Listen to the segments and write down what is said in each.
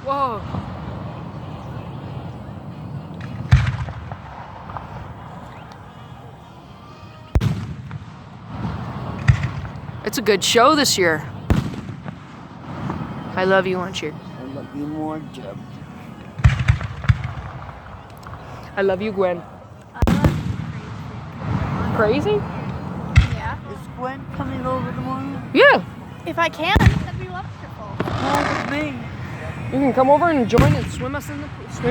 Whoa. It's a good show this year. I love you, aren't you? I love you more, Jim. I love you, Gwen. Crazy? Yeah. Is Gwen coming over tomorrow? Yeah. If I can, that'd be wonderful. Come with me. You can come over and join and swim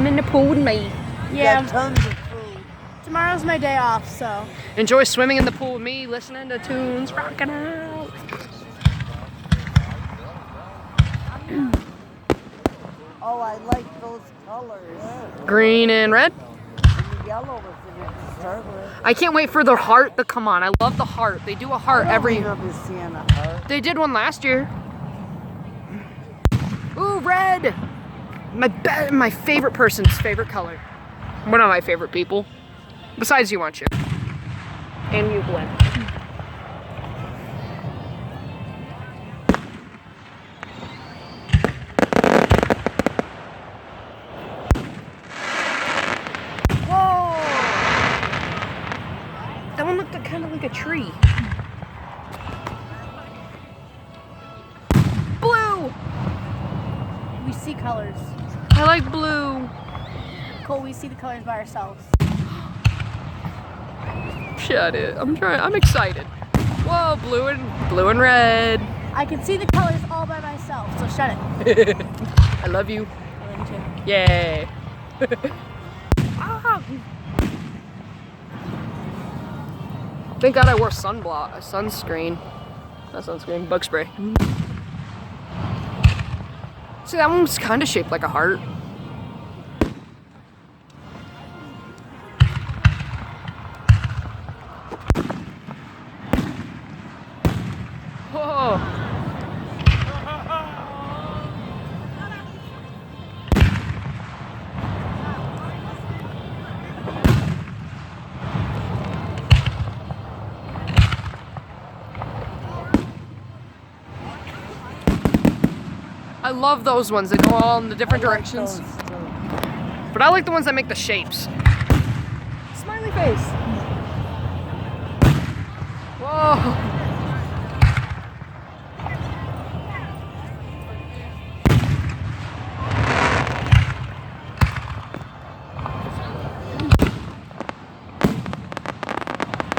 in the pool with me. We Yeah. got tons of food. Tomorrow's my day off, so. Enjoy swimming in the pool with me, listening to tunes, rocking out. Oh, I like those colors. Green and red. And the yellow was in it to start with. I can't wait for the heart to come on. I love the heart. They do a heart every. I don't remember seeing a heart. They did one last year. Ooh, red! My favorite person's favorite color. One of my favorite people. Besides you, aren't you? And you, Gwen. Whoa! That one looked kind of like a tree. Blue! We see colors. I like blue. Cole, we see the colors by ourselves. Shut it. I'm excited. Whoa, blue and red. I can see the colors all by myself, so shut it. I love you. I love you too. Yay. Ah. Thank God I wore sunscreen. Not sunscreen, bug spray. See, that one's kind of shaped like a heart. Whoa. I love those ones that go all in the different directions. But I like the ones that make the shapes. Smiley face. Whoa.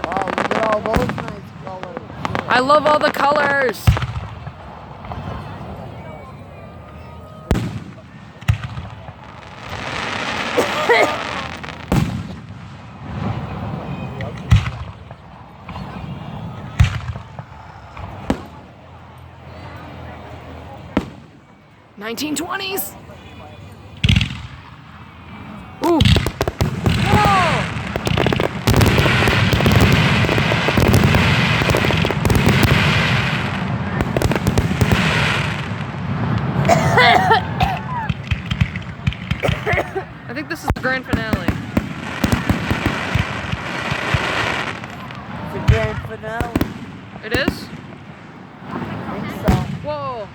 Wow, look at all those nice colors. I love all the colors. $1920s. Ooh. Whoa. I think this is the grand finale. The grand finale. It is? I think so. Whoa.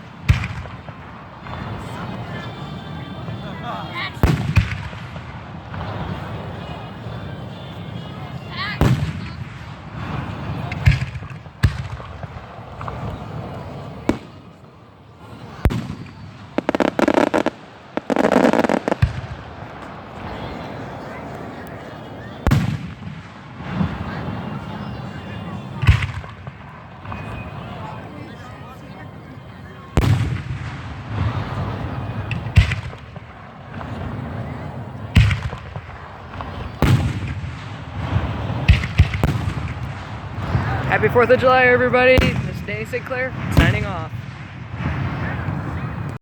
Happy 4th of July, everybody. This is Danny St. Clair, signing off.